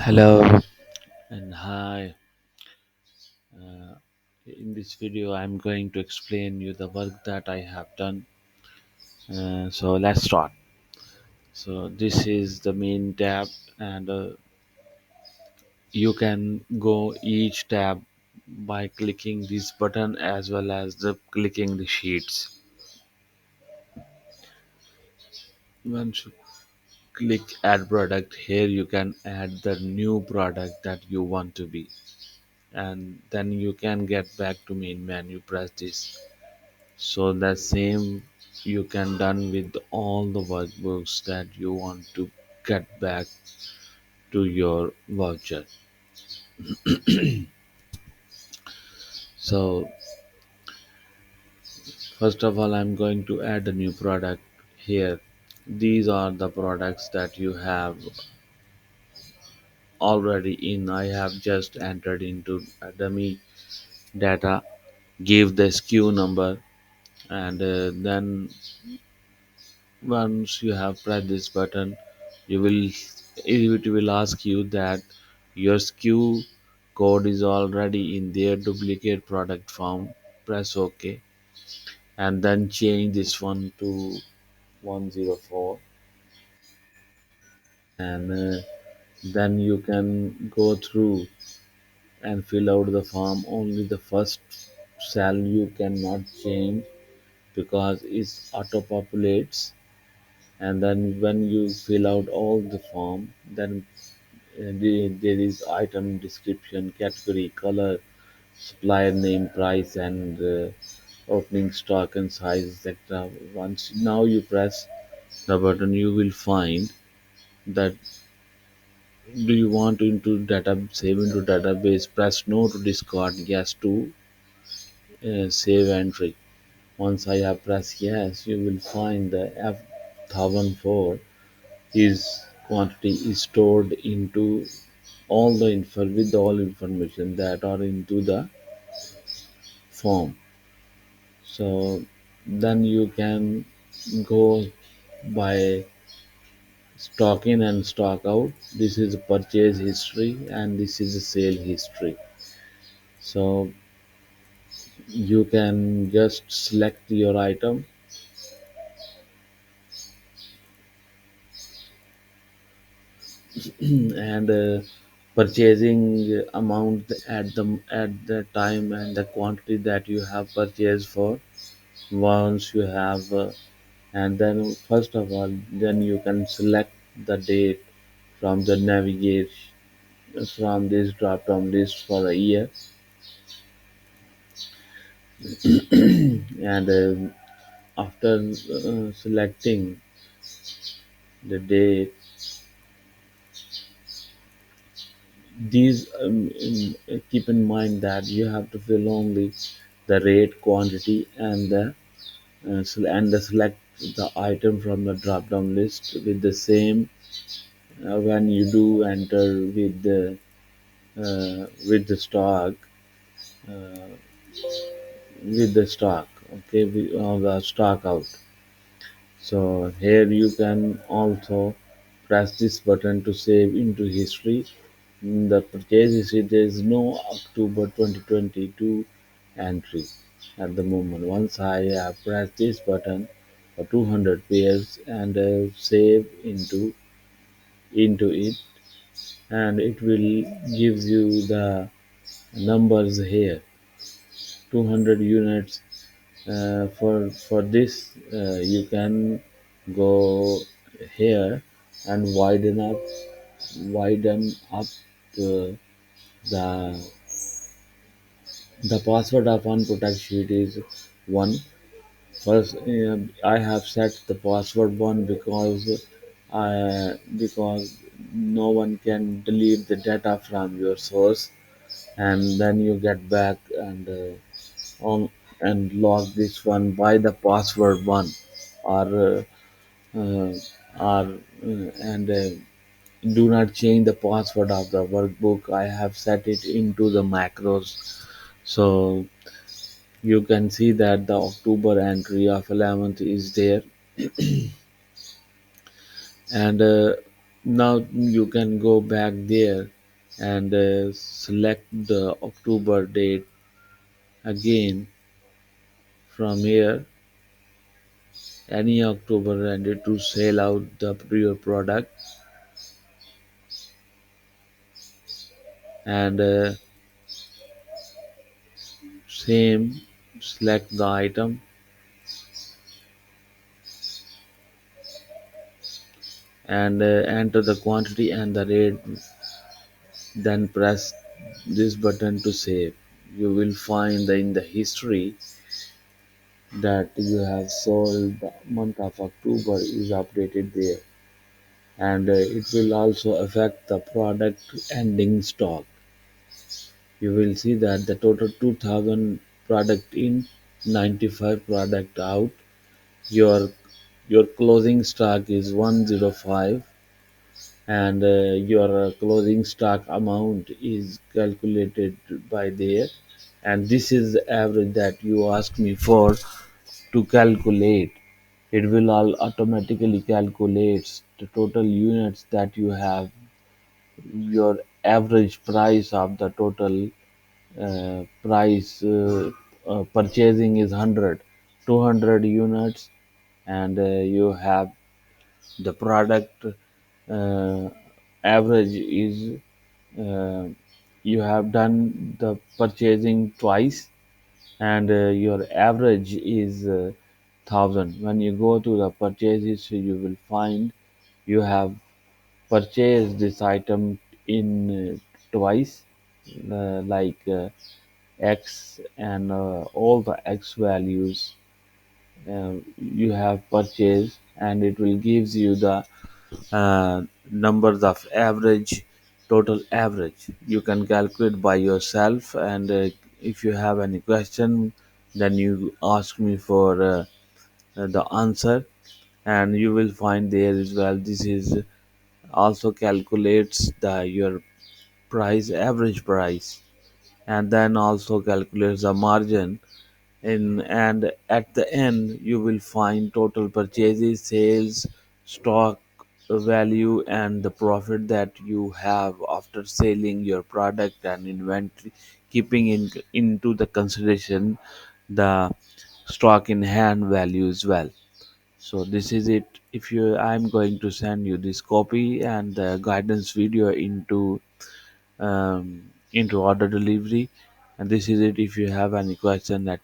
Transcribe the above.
Hello and hi. Uh, in this video, I'm going to explain you the work that I have done. So let's start. So this is the main tab, and you can go each tab by clicking this button as well as the clicking the sheets. Once you click add product here, you can add the new product that you want to be, and then you can get back to main menu. Press this. So the same you can done with all the workbooks that you want to get back to your voucher. So first of all, I'm going to add a new product here. These are the products that you have already in. I have just entered into a dummy data, give the SKU number, and then once you have pressed this button, you will it will ask you that your SKU code is already in their duplicate product form. Press OK and then change this one to 104, and then you can go through and fill out the form. Only the first cell you cannot change because it auto populates, and then when you fill out all the form, then there is item description, category, color, supplier name, price, and opening stock and size, etc. Once now you press the button, you will find that do you want to into data save into database. Press no to discard, yes to save entry. Once I have pressed yes, you will find the F1004 is quantity is stored into all the info with all information that are into the form. So then you can go by stock in and stock out. This is purchase history and this is the sale history. So you can just select your item and purchasing amount at the time and the quantity that you have purchased for. Once you have and then first of all, then you can select the date from the navigation from this drop down list for a year, and after selecting the date, these keep in mind that you have to fill only the rate, quantity, and the select the item from the drop down list with the same when you do enter with the stock, uh, with the stock, okay, the stock out. So here you can also press this button to save into history. In the purchase history, there is no October 2022 entry at the moment. Once I have pressed this button for 200 pairs and save into it, and it will gives you the numbers here. 200 units. For this, you can go here and widen up uh, the the password of unprotected sheet is one. First, I have set the password one because no one can delete the data from your source, and then you get back and on and log this one by the password one, or uh, or and do not change the password of the workbook. I have set it into the macros, so you can see that the October entry of 11th is there, and Now you can go back there and select the October date again from here, any October, and to sell out your product, and same, select the item and enter the quantity and the rate, then press this button to save. You will find in the history that you have sold the month of October is updated there, and it will also affect the product ending stock. You will see that the total 2000 product in, 95 product out. Your closing stock is 105, and your closing stock amount is calculated by there, and this is the average that you ask me for to calculate. It will all automatically calculates the total units that you have. Your average price of the total price purchasing is 100, 200 units, and you have the product uh, average is uh, you have done the purchasing twice, and your average is 1000. When you go to the purchases, you will find you have purchased this item in twice, like x, and all the x values you have purchased, and it will gives you the numbers of average, total average. You can calculate by yourself, and if you have any question, then you ask me for the answer, and you will find there as well. This is also calculates the your price, average price, and then also calculates the margin in, and at the end you will find total purchases, sales, stock value, and the profit that you have after selling your product and inventory, keeping into the consideration the stock in hand value as well. So this is it. If you, I'm going to send you this copy and the guidance video into order delivery, and this is it. If you have any question, that